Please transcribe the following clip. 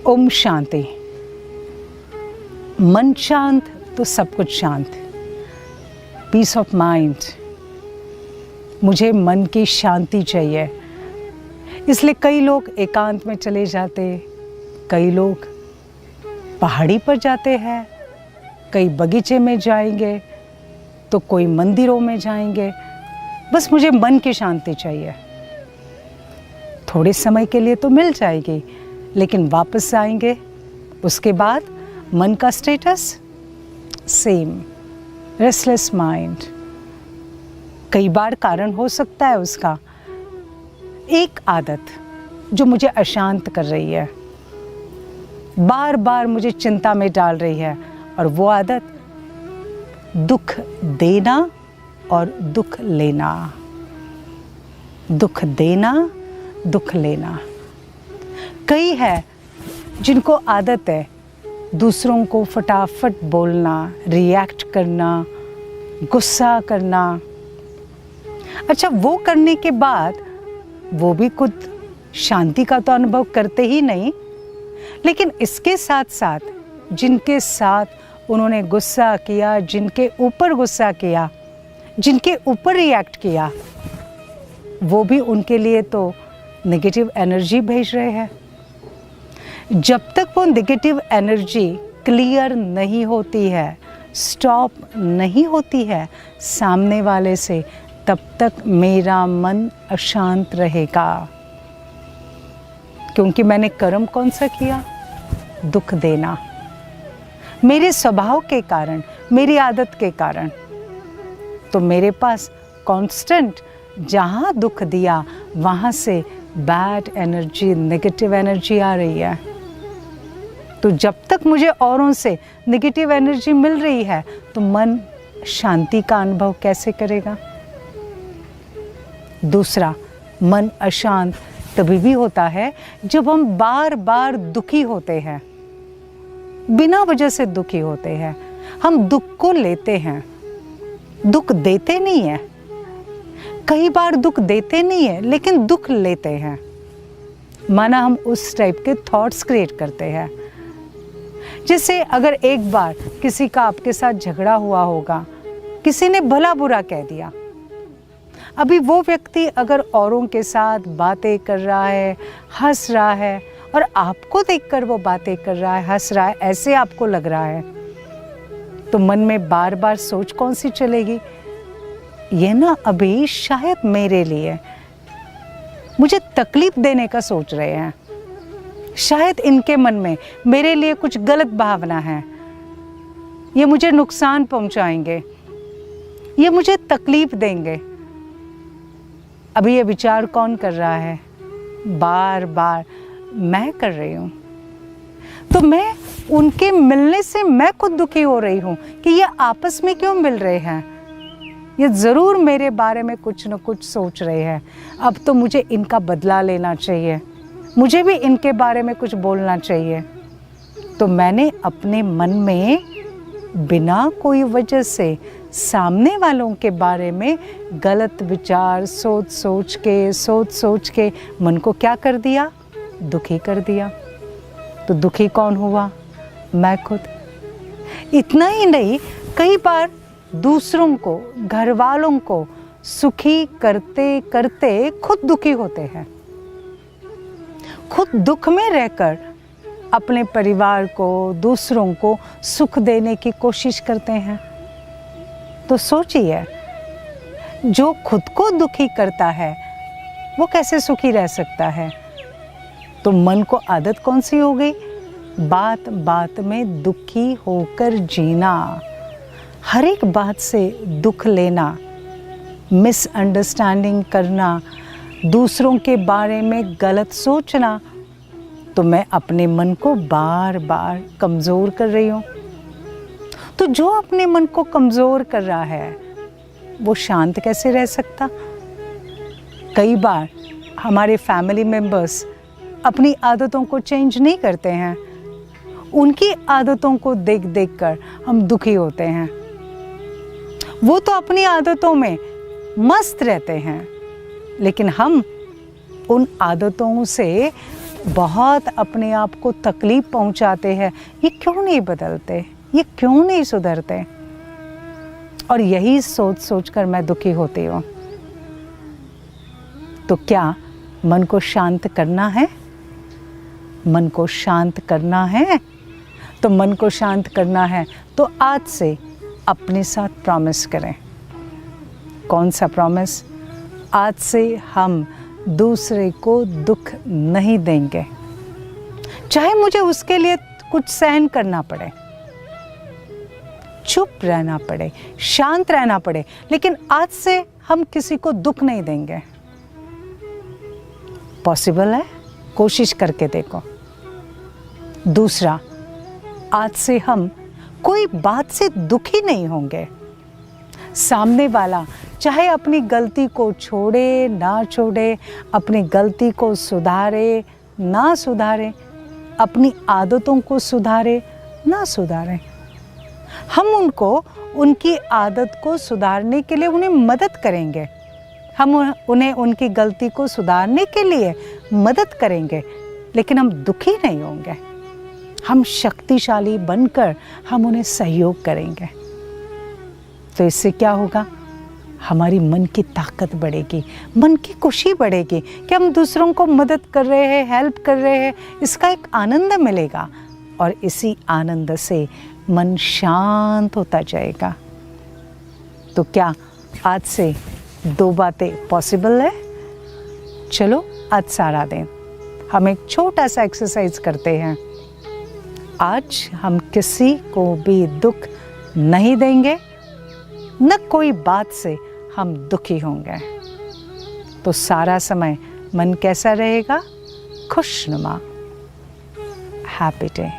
ओम शांति। मन शांत तो सब कुछ शांत। Peace of mind. मुझे मन की शांति चाहिए, इसलिए कई लोग एकांत में चले जाते, कई लोग पहाड़ी पर जाते हैं, कई बगीचे में जाएंगे तो कोई मंदिरों में जाएंगे। बस मुझे मन की शांति चाहिए। थोड़े समय के लिए तो मिल जाएगी, लेकिन वापस आएंगे, उसके बाद मन का स्टेटस सेम, रेस्टलेस माइंड। कई बार कारण हो सकता है उसका एक आदत जो मुझे अशांत कर रही है, बार बार मुझे चिंता में डाल रही है, और वो आदत दुख देना और दुख लेना। दुख देना, दुख लेना। कई है जिनको आदत है दूसरों को फटाफट बोलना, रिएक्ट करना, गुस्सा करना। अच्छा, वो करने के बाद वो भी खुद शांति का तो अनुभव करते ही नहीं, लेकिन इसके साथ साथ जिनके साथ उन्होंने गुस्सा किया, जिनके ऊपर गुस्सा किया, जिनके ऊपर रिएक्ट किया, वो भी उनके लिए तो नेगेटिव एनर्जी भेज रहे हैं। जब तक वो नेगेटिव एनर्जी क्लियर नहीं होती है, स्टॉप नहीं होती है सामने वाले से, तब तक मेरा मन अशांत रहेगा। क्योंकि मैंने कर्म कौन सा किया? दुख देना। मेरे स्वभाव के कारण, मेरी आदत के कारण, तो मेरे पास कांस्टेंट जहाँ दुख दिया वहाँ से बैड एनर्जी, नेगेटिव एनर्जी आ रही है। तो जब तक मुझे औरों से नेगेटिव एनर्जी मिल रही है तो मन शांति का अनुभव कैसे करेगा? दूसरा, मन अशांत तभी भी होता है जब हम बार बार दुखी होते हैं, बिना वजह से दुखी होते हैं। हम दुख को लेते हैं, दुख देते नहीं है। कई बार दुख देते नहीं है, लेकिन दुख लेते हैं। माना हम उस टाइप के थॉट्स क्रिएट करते हैं। जैसे अगर एक बार किसी का आपके साथ झगड़ा हुआ होगा, किसी ने भला बुरा कह दिया, अभी वो व्यक्ति अगर औरों के साथ बातें कर रहा है, हंस रहा है, और आपको देखकर वो बातें कर रहा है, हंस रहा है, ऐसे आपको लग रहा है, तो मन में बार बार सोच कौन सी चलेगी? ये ना अभी शायद मेरे लिए मुझे तकलीफ देने का सोच रहे हैं, शायद इनके मन में मेरे लिए कुछ गलत भावना है, ये मुझे नुकसान पहुंचाएंगे, ये मुझे तकलीफ देंगे। अभी ये विचार कौन कर रहा है? बार बार मैं कर रही हूँ। तो मैं उनके मिलने से मैं खुद दुखी हो रही हूँ कि ये आपस में क्यों मिल रहे हैं, ये ज़रूर मेरे बारे में कुछ न कुछ सोच रहे हैं। अब तो मुझे इनका बदला लेना चाहिए, मुझे भी इनके बारे में कुछ बोलना चाहिए। तो मैंने अपने मन में बिना कोई वजह से सामने वालों के बारे में गलत विचार सोच सोच के मन को क्या कर दिया? दुखी कर दिया। तो दुखी कौन हुआ? मैं खुद। इतना ही नहीं, कई बार दूसरों को, घर वालों को सुखी करते करते खुद दुखी होते हैं। खुद दुख में रहकर अपने परिवार को, दूसरों को सुख देने की कोशिश करते हैं। तो सोचिए, जो खुद को दुखी करता है वो कैसे सुखी रह सकता है? तो मन को आदत कौन सी हो गई? बात बात में दुखी होकर जीना, हर एक बात से दुख लेना, मिसअंडरस्टैंडिंग करना, दूसरों के बारे में गलत सोचना। तो मैं अपने मन को बार बार कमज़ोर कर रही हूँ। तो जो अपने मन को कमज़ोर कर रहा है वो शांत कैसे रह सकता? कई बार हमारे फैमिली मेंबर्स अपनी आदतों को चेंज नहीं करते हैं, उनकी आदतों को देख देख कर हम दुखी होते हैं। वो तो अपनी आदतों में मस्त रहते हैं, लेकिन हम उन आदतों से बहुत अपने आप को तकलीफ पहुंचाते हैं, ये क्यों नहीं बदलते, ये क्यों नहीं सुधरते? और यही सोच सोच कर मैं दुखी होती हूँ। तो क्या मन को शांत करना है? मन को शांत करना है तो मन को शांत करना है तो आज से अपने साथ प्रॉमिस करें। कौन सा प्रॉमिस? आज से हम दूसरे को दुख नहीं देंगे, चाहे मुझे उसके लिए कुछ सहन करना पड़े, चुप रहना पड़े, शांत रहना पड़े, लेकिन आज से हम किसी को दुख नहीं देंगे। पॉसिबल है? कोशिश करके देखो। दूसरा, आज से हम कोई बात से दुखी नहीं होंगे। सामने वाला चाहे अपनी गलती को छोड़े ना छोड़े, अपनी गलती को सुधारे ना सुधारे, अपनी आदतों को सुधारे ना सुधारे, हम उनको उनकी आदत को सुधारने के लिए उन्हें मदद करेंगे। हम उन्हें उनकी गलती को सुधारने के लिए मदद करेंगे, लेकिन हम दुखी नहीं होंगे। हम शक्तिशाली बनकर हम उन्हें सहयोग करेंगे। तो इससे क्या होगा? हमारी मन की ताकत बढ़ेगी, मन की खुशी बढ़ेगी कि हम दूसरों को मदद कर रहे हैं, हेल्प कर रहे हैं, इसका एक आनंद मिलेगा और इसी आनंद से मन शांत होता जाएगा। तो क्या आज से 2 बातें पॉसिबल है? चलो आज सारा दिन हम एक छोटा सा एक्सरसाइज करते हैं। आज हम किसी को भी दुख नहीं देंगे, न कोई बात से हम दुखी होंगे। तो सारा समय मन कैसा रहेगा? खुशनुमा। Happy day.